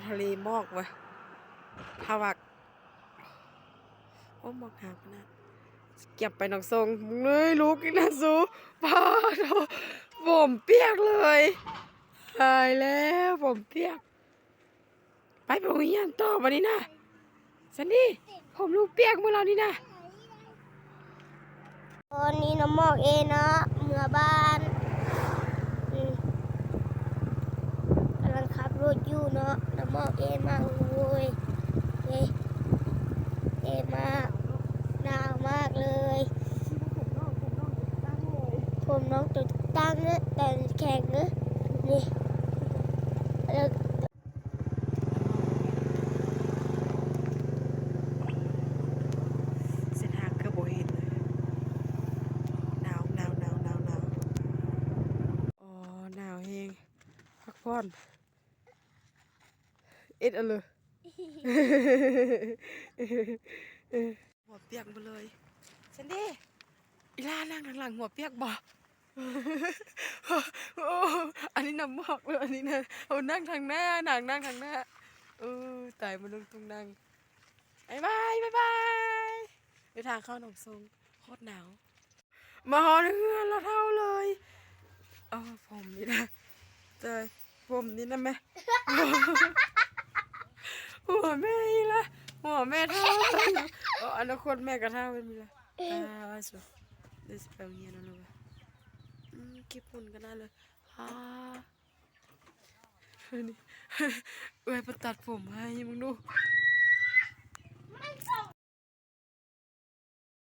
ทะเลหมอกวะทวักโอ้หมอกหางขนาดเก็บไปหนองทรงมึงเลยลูกกินนะซูพาโถผมเปียกเลยตายแล้วผมเปียกไปโรงเรียนต่อวันนี้นะสันนี่ผมลูกเปียกเมื่อเรานี่นะตอนนี้น้ำหมอกเอเนาะเมื่อบ้านกำลังขับรถอยู่เนาะน้ำหมอกเอมากเลยเอมากหนาวมากเลยผมน้องตัวตั้งเนอะแต่แข็งเนอะนี่แล้ว เส้นทางคือโบเห็นเลยหนาวอ๋อหนาวเฮงพักผ่อนเอ็ดเอาเลย หัวเปียกหมดเลยฉันดิอีล่านั่งทางหลังหัวเปียกบ่โอ้อันนี้น้ำหมอกเลยอันนี้นะเอานั่งทางหน้านั่งทางหน้าตายมันลงตรงนั่งบ๊ายบายเดี๋ยวทางเข้าหนองทรงโคตรหนาวมาหอเรือเราเท่าเลยผมนี่นะเจอผมนี่นะแม่ หัวแม่อีละหัวแม่เท่าอนาคตแม่ก็เท่าเป็นมีละสุดเดี๋ยวสิไปโรงเรียนแล้วลูกเก็บฝุ่นกันได้เลยนี่เอ้ยไปตัดผมให้มึงดู